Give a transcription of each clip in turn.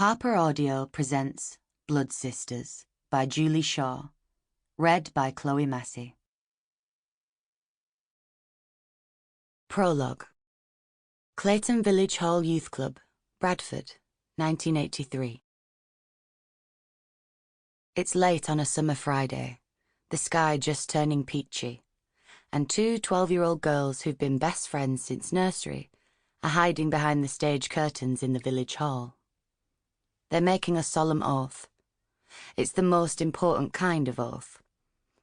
Harper Audio presents Blood Sisters by Julie Shaw, read by Chloe Massey. Prologue. Clayton Village Hall Youth Club, Bradford, 1983. It's late on a summer Friday, the sky just turning peachy, and two 12-year-old girls who've been best friends since nursery are hiding behind the stage curtains in the village hall. They're making a solemn oath. It's the most important kind of oath,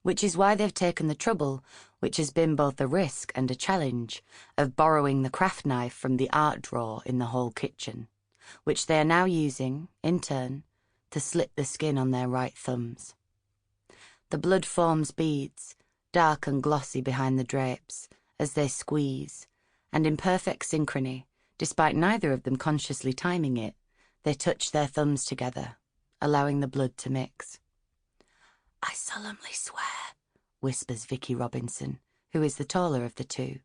which is why they've taken the trouble, which has been both a risk and a challenge, of borrowing the craft knife from the art drawer in the hall kitchen, which they are now using, in turn, to slit the skin on their right thumbs. The blood forms beads, dark and glossy behind the drapes, as they squeeze, and in perfect synchrony, despite neither of them consciously timing it, they touch their thumbs together, allowing the blood to mix. "I solemnly swear," whispers Vicky Robinson, who is the taller of the two,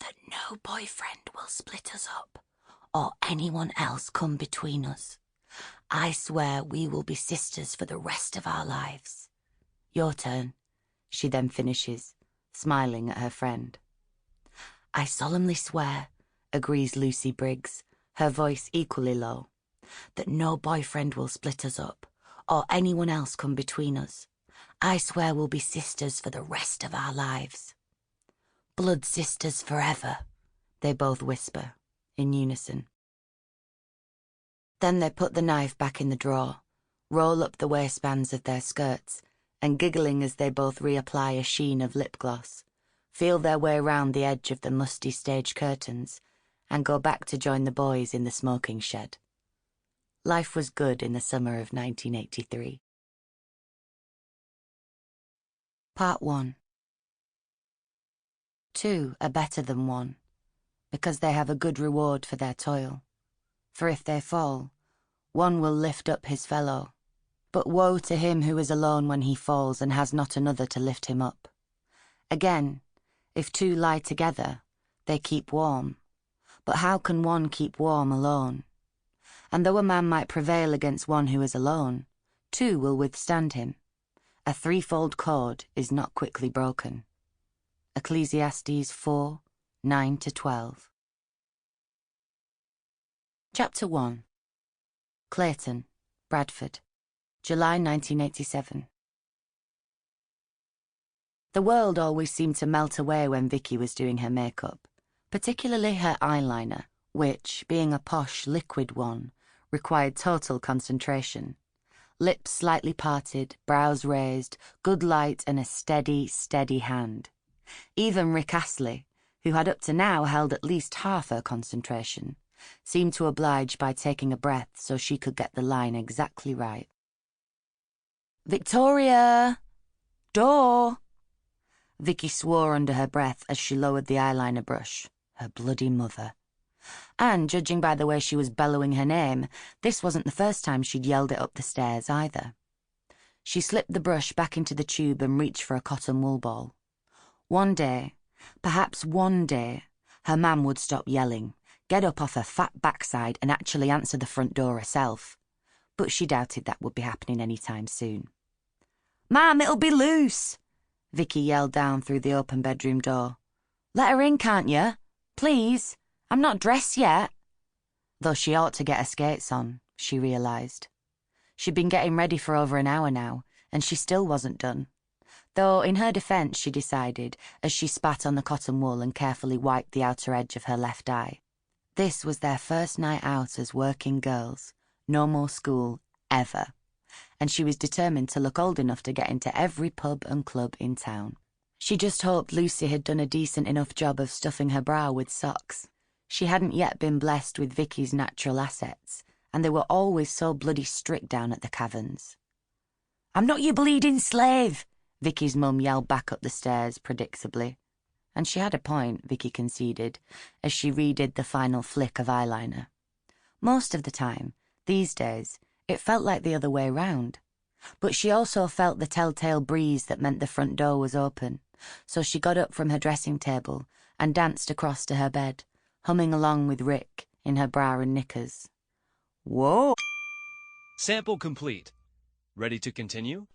"that no boyfriend will split us up, or anyone else come between us. I swear we will be sisters for the rest of our lives. Your turn," she then finishes, smiling at her friend. "I solemnly swear," agrees Lucy Briggs, her voice equally low, "that no boyfriend will split us up, or anyone else come between us. I swear we'll be sisters for the rest of our lives." "Blood sisters forever," they both whisper, in unison. Then they put the knife back in the drawer, roll up the waistbands of their skirts, and giggling as they both reapply a sheen of lip gloss, feel their way round the edge of the musty stage curtains, and go back to join the boys in the smoking shed. Life was good in the summer of 1983. Part 1. Two are better than one, because they have a good reward for their toil. For if they fall, one will lift up his fellow. But woe to him who is alone when he falls and has not another to lift him up. Again, if two lie together, they keep warm. But how can one keep warm alone? And though a man might prevail against one who is alone, two will withstand him. A threefold cord is not quickly broken. Ecclesiastes 4:9-12. Chapter 1. Clayton, Bradford, July 1987. The world always seemed to melt away when Vicky was doing her makeup, particularly her eyeliner, which, being a posh, liquid one, required total concentration. Lips slightly parted, brows raised, good light and a steady, steady hand. Even Rick Astley, who had up to now held at least half her concentration, seemed to oblige by taking a breath so she could get the line exactly right. "Victoria! Door!" Vicky swore under her breath as she lowered the eyeliner brush. Her bloody mother. And, judging by the way she was bellowing her name, this wasn't the first time she'd yelled it up the stairs either. She slipped the brush back into the tube and reached for a cotton wool ball. One day, perhaps one day, her mam would stop yelling, get up off her fat backside and actually answer the front door herself. But she doubted that would be happening any time soon. "Mam, it'll be loose!" Vicky yelled down through the open bedroom door. "Let her in, can't you? Please, I'm not dressed yet." Though she ought to get her skates on, she realised. She'd been getting ready for over an hour now, and she still wasn't done. Though, in her defence, she decided, as she spat on the cotton wool and carefully wiped the outer edge of her left eye. This was their first night out as working girls, no more school, ever. And she was determined to look old enough to get into every pub and club in town. She just hoped Lucy had done a decent enough job of stuffing her brow with socks. She hadn't yet been blessed with Vicky's natural assets, and they were always so bloody strict down at the caverns. "I'm not your bleeding slave," Vicky's mum yelled back up the stairs, predictably. And she had a point, Vicky conceded, as she redid the final flick of eyeliner. Most of the time, these days, it felt like the other way round. But she also felt the telltale breeze that meant the front door was open, so she got up from her dressing table and danced across to her bed, humming along with Rick in her bra and knickers. "Whoa!" Sample complete. Ready to continue?